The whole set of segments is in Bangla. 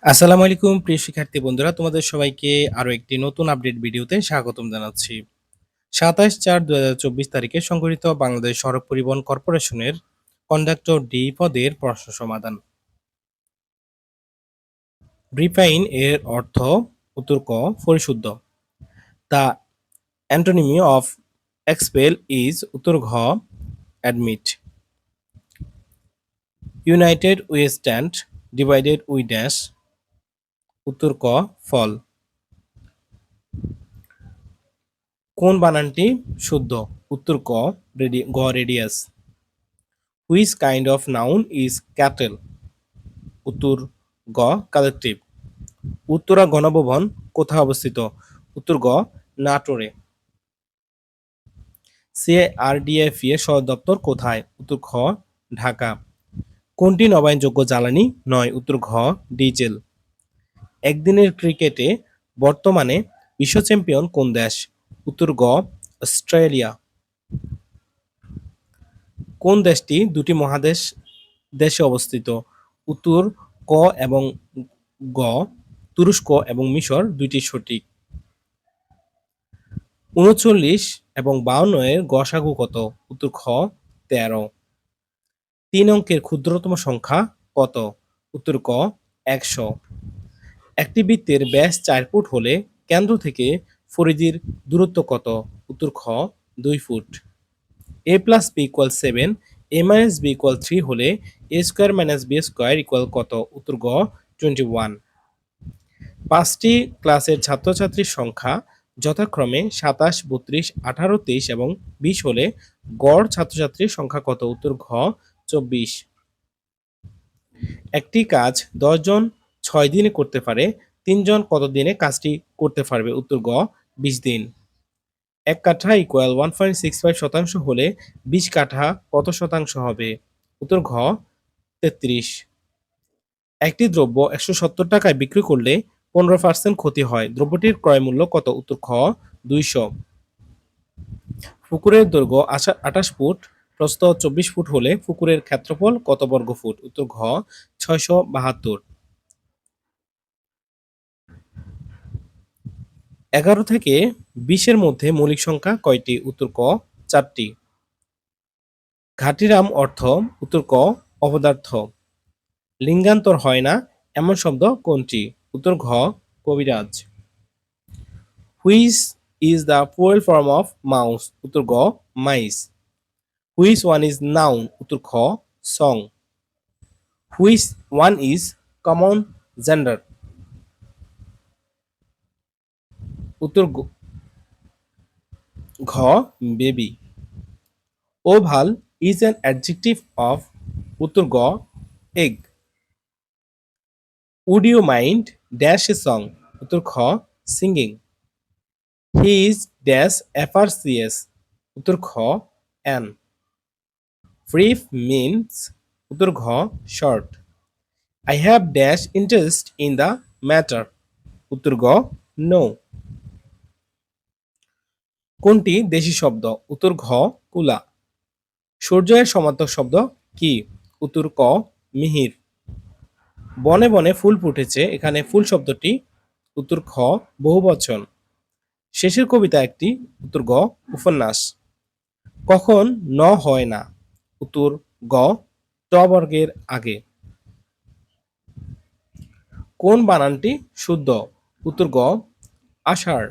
আসসালামু আলাইকুম প্রিয় শিক্ষার্থী বন্ধুরা, তোমাদের সবাইকে আরো একটি নতুন আপডেট ভিডিওতে স্বাগতম জানাচ্ছি। ২৭/৪/২০২৪ তারিখে সংগঠিত বাংলাদেশ সড়ক পরিবহন কর্পোরেশনের কন্ডাক্টর ডি পদের প্রশ্ন সমাধান। ব্রিফাইন এর অর্থ উত্তর ক পরিশুদ্ধ। দ্য অ্যান্টোনিমি অফ এক্সপেল ইজ উত্তর ঘ admit. United we stand, divided we dash উত্তর ক ফল। কোন বানানটি শুদ্ধ? উত্তর ক radius. Which kind of noun is cattle? উত্তর গ কালেকটিভ। উত্তরা গণভবন কোথায় অবস্থিত? উত্তর গ নাটোরে। সিআরডিএফ এর সদর দপ্তর কোথায়? উত্তর খ ঢাকা। কোনটি নবায়নযোগ্য জ্বালানি নয়? উত্তর ঘ ডিজেল। একদিনের ক্রিকেটে বর্তমানে বিশ্ব চ্যাম্পিয়ন কোন দেশ? উত্তর গ অস্ট্রেলিয়া। কোন দেশটি দুটি মহাদেশ দেশে অবস্থিত? উত্তর ক এবং গ তুরস্ক এবং মিশর দুইটি সঠিক। ৩৯ এবং ৫২ এর গসাগু কত? উত্তর খ ১৩। ৩ অঙ্কের ক্ষুদ্রতম সংখ্যা কত? উত্তর ক ১০০। একটি বৃত্তের ব্যাস ৪ ফুট হলে কেন্দ্র থেকে পরিধির দূরত্ব কত? উত্তর খ ২ foot. a plus B equal 7, a minus B equal 3 হলে a square minus B square equal কত? উত্তর গ 21। ৫টি ক্লাসের ছাত্রছাত্রীর সংখ্যা যথাক্রমে ২৭, ৩২, ১৮, ২৩ এবং ২০ হলে গড় ছাত্রছাত্রীর সংখ্যা কত? উত্তর ঘ ২৪। একটি কাজ ১০ জন ৬ দিনে করতে পারে, ৩ জন কত দিনে কাজটি করতে পারবে? উত্তর গ ২০ দিন। ১ কাঠা ইকুয়াল 1.65 শতাংশ হলে ২০ কাঠা কত শতাংশ হবে? উত্তর ঘ ৩৩। একটি দ্রব্য ১৭০ টাকায় বিক্রি করলে ১৫% ক্ষতি হয়, দ্রব্যটির ক্রয় মূল্য কত? উত্তর খ ২০০। পুকুরের দৈর্ঘ্য ২৮ ফুট, প্রস্থ ২৪ ফুট হলে পুকুরের ক্ষেত্রফল কত বর্গ ফুট? উত্তর ঘ ৬৭২। ১১ থেকে ২০ এর মধ্যে মৌলিক সংখ্যা কয়টি? উত্তর ক ৪টি। ঘাটিরাম অর্থ? উত্তর ক অপদার্থ। লিঙ্গান্তর হয় না এমন শব্দ কোনটি? উত্তর ঘ কবিরাজ। Which is the plural form of mouse? উত্তর গ mice. Which one is noun? উত্তর খ song. Which one is common gender? উত্তর ঘ baby. Oval is an adjective of? উত্তর গ egg. Would you mind dash a song? উত্তর খ singing. He is dash FRCS? উত্তর খ অ্যান। Brief means? উত্তর ঘ short. I have dash interest in the matter? উত্তর গ নো। কোনটি দেশি শব্দ? উত্তর ঘ কুলা। সূর্য এর সমার্থক শব্দ কি? উত্তর ক মিহির। বনে বনে ফুল ফুটেছে, এখানে ফুল শব্দটি? উত্তর খ বহুবচন। শেষের কবিতা একটি? উত্তর গ উপন্যাস। কখন ন হয় না? উত্তর গ ট বর্গের আগে। কোন বানানটি শুদ্ধ? উত্তর গ আষাঢ়।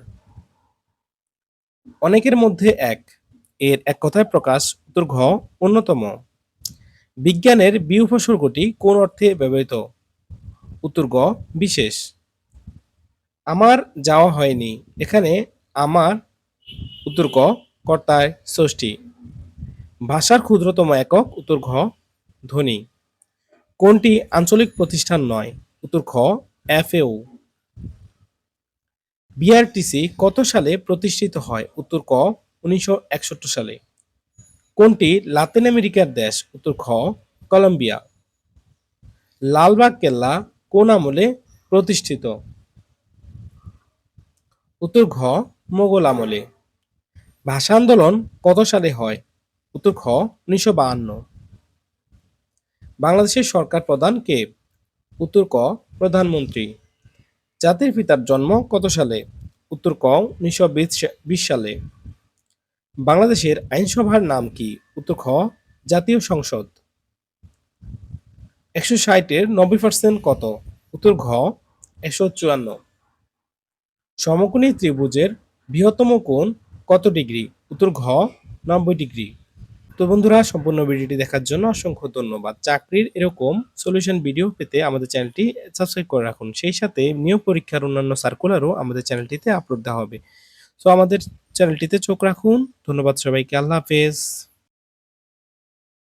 অনেকের মধ্যে এক এর এক কথায় প্রকাশ? উত্তর ঘ অন্যতম। বিজ্ঞানের বি উপসর্গটি কোন অর্থে ব্যবহৃত? উত্তর গ বিশেষ। আমার যাওয়া হয়নি, এখানে আমার? উত্তর ক কর্তায় ষষ্ঠী। ভাষার ক্ষুদ্রতম একক? উত্তর ঘ ধ্বনি। কোনটি আঞ্চলিক প্রতিষ্ঠান নয়? উত্তর খ FAO। বিআরটিসি কত সালে প্রতিষ্ঠিত হয়? উত্তর ক ১৯৬১ সালে। কোনটি লাতিন আমেরিকার দেশ? উত্তর খ কলম্বিয়া। লালবাগ কেল্লা কোন আমলে প্রতিষ্ঠিত? উত্তর ঘ মোগল আমলে। ভাষা আন্দোলন কত সালে হয়? উত্তর খ ১৯৫২। বাংলাদেশের সরকার প্রধান কে? উত্তর ক প্রধানমন্ত্রী। জাতির পিতার জন্ম কত সালে? উত্তর ক 1920 সালে। বাংলাদেশের আইনসভার নাম কি? উত্তর খ জাতীয় সংসদ। 160-এর 90% কত? উত্তর ঘ 154। সমকোণী ত্রিভুজের বৃহত্তম কোণ কত ডিগ্রি? উত্তর ঘ 90 ডিগ্রি। তো বন্ধুরা, সম্পূর্ণ ভিডিওটি দেখার জন্য অসংখ্য ধন্যবাদ। চাকরির এরকম সলিউশন ভিডিও পেতে আমাদের চ্যানেলটি সাবস্ক্রাইব করে রাখুন। সেই সাথে নিয়োগ পরীক্ষার অন্যান্য সার্কুলারও আমাদের চ্যানেলটিতে আপলোড দেওয়া হবে। তো আমাদের চ্যানেলটিতে চোখ রাখুন। ধন্যবাদ সবাইকে। আল্লাহ হাফেজ।